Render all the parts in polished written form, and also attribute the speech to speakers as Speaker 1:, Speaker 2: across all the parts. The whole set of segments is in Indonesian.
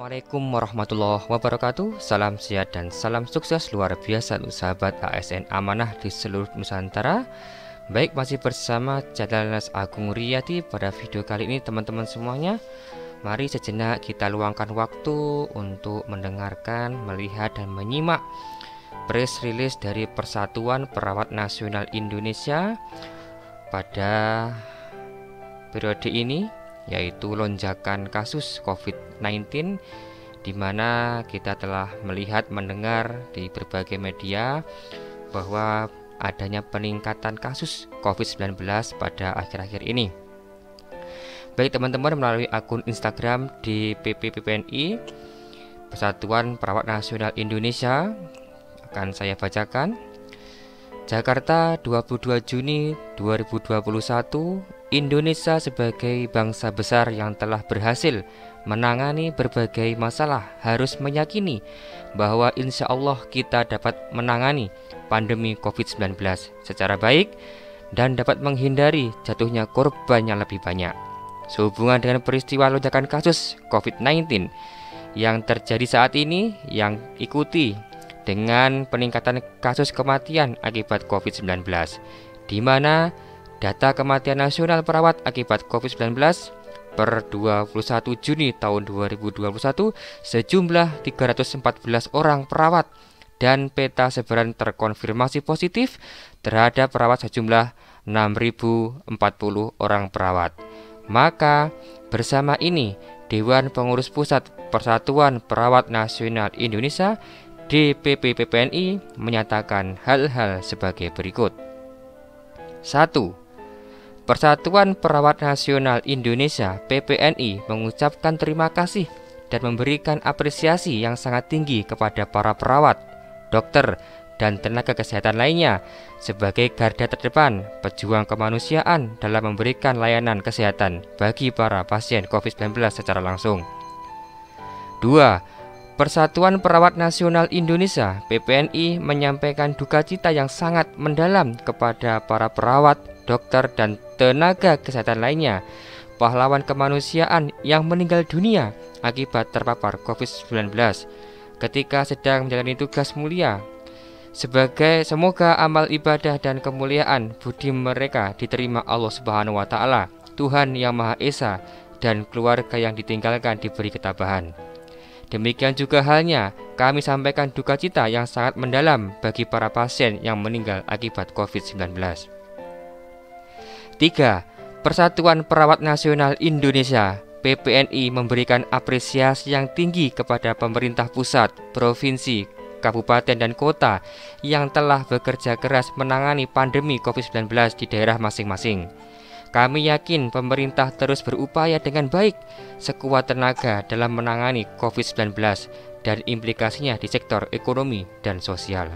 Speaker 1: Assalamualaikum warahmatullahi wabarakatuh. Salam sehat dan salam sukses luar biasa untuk sahabat ASN Amanah di seluruh Nusantara. Baik, masih bersama Jadalnas Agung Riyadi. Pada video kali ini teman-teman semuanya, mari sejenak kita luangkan waktu untuk mendengarkan, melihat dan menyimak press release dari Persatuan Perawat Nasional Indonesia pada periode ini, yaitu lonjakan kasus COVID-19, di mana kita telah melihat, mendengar di berbagai media bahwa adanya peningkatan kasus COVID-19 pada akhir-akhir ini. Baik teman-teman, melalui akun Instagram di PPPPNI Persatuan Perawat Nasional Indonesia akan saya bacakan. Jakarta, 22 Juni 2021. Indonesia sebagai bangsa besar yang telah berhasil menangani berbagai masalah harus meyakini bahwa insya Allah kita dapat menangani pandemi COVID-19 secara baik dan dapat menghindari jatuhnya korban yang lebih banyak. Sehubungan dengan peristiwa lonjakan kasus COVID-19 yang terjadi saat ini, yang ikuti dengan peningkatan kasus kematian akibat COVID-19, di mana data kematian nasional perawat akibat COVID-19 per 21 Juni tahun 2021 sejumlah 314 orang perawat dan peta sebaran terkonfirmasi positif terhadap perawat sejumlah 6.040 orang perawat. Maka bersama ini Dewan Pengurus Pusat Persatuan Perawat Nasional Indonesia DPP-PPNI menyatakan hal-hal sebagai berikut. 1. Persatuan Perawat Nasional Indonesia (PPNI) mengucapkan terima kasih dan memberikan apresiasi yang sangat tinggi kepada para perawat, dokter, dan tenaga kesehatan lainnya sebagai garda terdepan pejuang kemanusiaan dalam memberikan layanan kesehatan bagi para pasien COVID-19 secara langsung. 2. Persatuan Perawat Nasional Indonesia (PPNI) menyampaikan duka cita yang sangat mendalam kepada para perawat, dokter, dan tenaga kesehatan lainnya, pahlawan kemanusiaan yang meninggal dunia akibat terpapar COVID-19 ketika sedang menjalani tugas mulia. Semoga amal ibadah dan kemuliaan budi mereka diterima Allah Subhanahu wa Ta'ala, Tuhan yang Maha Esa, dan keluarga yang ditinggalkan diberi ketabahan. Demikian juga halnya kami sampaikan duka cita yang sangat mendalam bagi para pasien yang meninggal akibat COVID-19. 3. Persatuan Perawat Nasional Indonesia (PPNI) memberikan apresiasi yang tinggi kepada pemerintah pusat, provinsi, kabupaten, dan kota yang telah bekerja keras menangani pandemi COVID-19 di daerah masing-masing. Kami yakin pemerintah terus berupaya dengan baik sekuat tenaga dalam menangani COVID-19 dan implikasinya di sektor ekonomi dan sosial.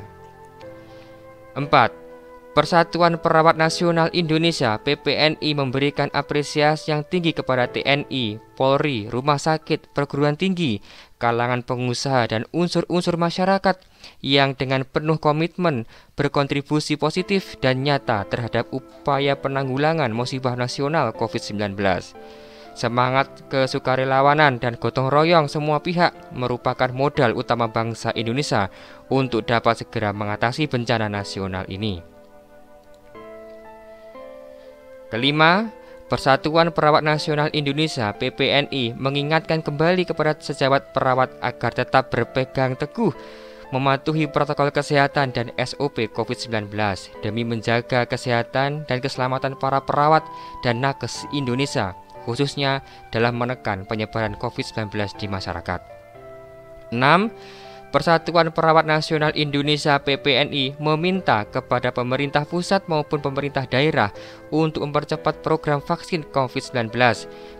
Speaker 1: 4. Persatuan Perawat Nasional Indonesia (PPNI) memberikan apresiasi yang tinggi kepada TNI, Polri, rumah sakit, perguruan tinggi, kalangan pengusaha, dan unsur-unsur masyarakat yang dengan penuh komitmen berkontribusi positif dan nyata terhadap upaya penanggulangan musibah nasional COVID-19. Semangat kesukarelawanan dan gotong royong semua pihak merupakan modal utama bangsa Indonesia untuk dapat segera mengatasi bencana nasional ini. 5. Persatuan Perawat Nasional Indonesia (PPNI) mengingatkan kembali kepada sejawat perawat agar tetap berpegang teguh mematuhi protokol kesehatan dan SOP COVID-19 demi menjaga kesehatan dan keselamatan para perawat dan nakes Indonesia, khususnya dalam menekan penyebaran COVID-19 di masyarakat. 6. Persatuan Perawat Nasional Indonesia (PPNI) meminta kepada pemerintah pusat maupun pemerintah daerah untuk mempercepat program vaksin COVID-19,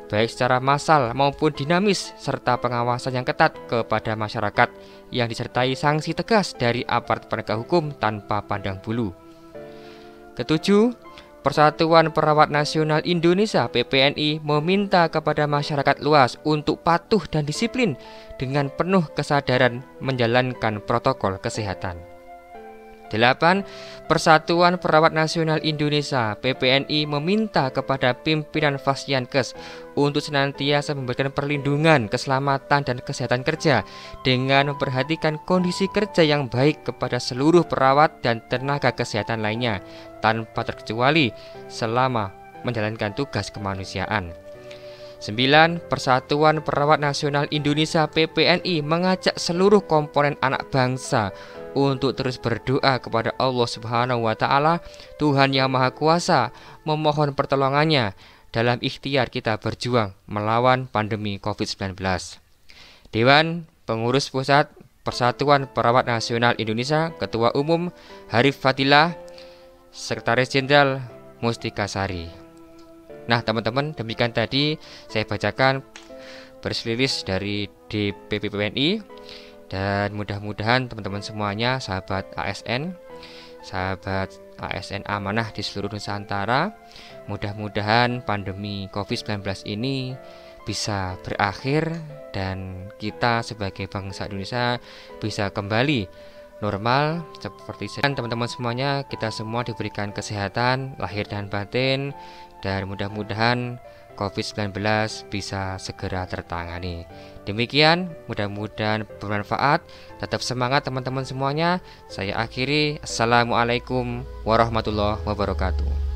Speaker 1: baik secara massal maupun dinamis, serta pengawasan yang ketat kepada masyarakat yang disertai sanksi tegas dari aparat penegak hukum tanpa pandang bulu. 7. Persatuan Perawat Nasional Indonesia (PPNI) meminta kepada masyarakat luas untuk patuh dan disiplin dengan penuh kesadaran menjalankan protokol kesehatan. 8. Persatuan Perawat Nasional Indonesia (PPNI) meminta kepada pimpinan Fasiankes untuk senantiasa memberikan perlindungan, keselamatan, dan kesehatan kerja dengan memperhatikan kondisi kerja yang baik kepada seluruh perawat dan tenaga kesehatan lainnya tanpa terkecuali selama menjalankan tugas kemanusiaan. 9. Persatuan Perawat Nasional Indonesia (PPNI) mengajak seluruh komponen anak bangsa untuk terus berdoa kepada Allah Subhanahu wa Ta'ala, Tuhan yang Maha Kuasa, memohon pertolongannya dalam ikhtiar kita berjuang melawan pandemi COVID-19. Dewan Pengurus Pusat Persatuan Perawat Nasional Indonesia, Ketua Umum Harif Fadilah, Sekretaris Jenderal Mustika Sari. Nah teman-teman, demikian tadi saya bacakan press release dari DPP PPNI. Dan mudah-mudahan teman-teman semuanya, sahabat ASN Amanah di seluruh Nusantara, mudah-mudahan pandemi COVID-19 ini bisa berakhir dan kita sebagai bangsa Indonesia bisa kembali normal seperti teman-teman semuanya. Kita semua diberikan kesehatan lahir dan batin, dan mudah-mudahan COVID-19 bisa segera tertangani. Demikian, mudah-mudahan bermanfaat. Tetap semangat teman-teman semuanya. Saya akhiri. Assalamualaikum warahmatullahi wabarakatuh.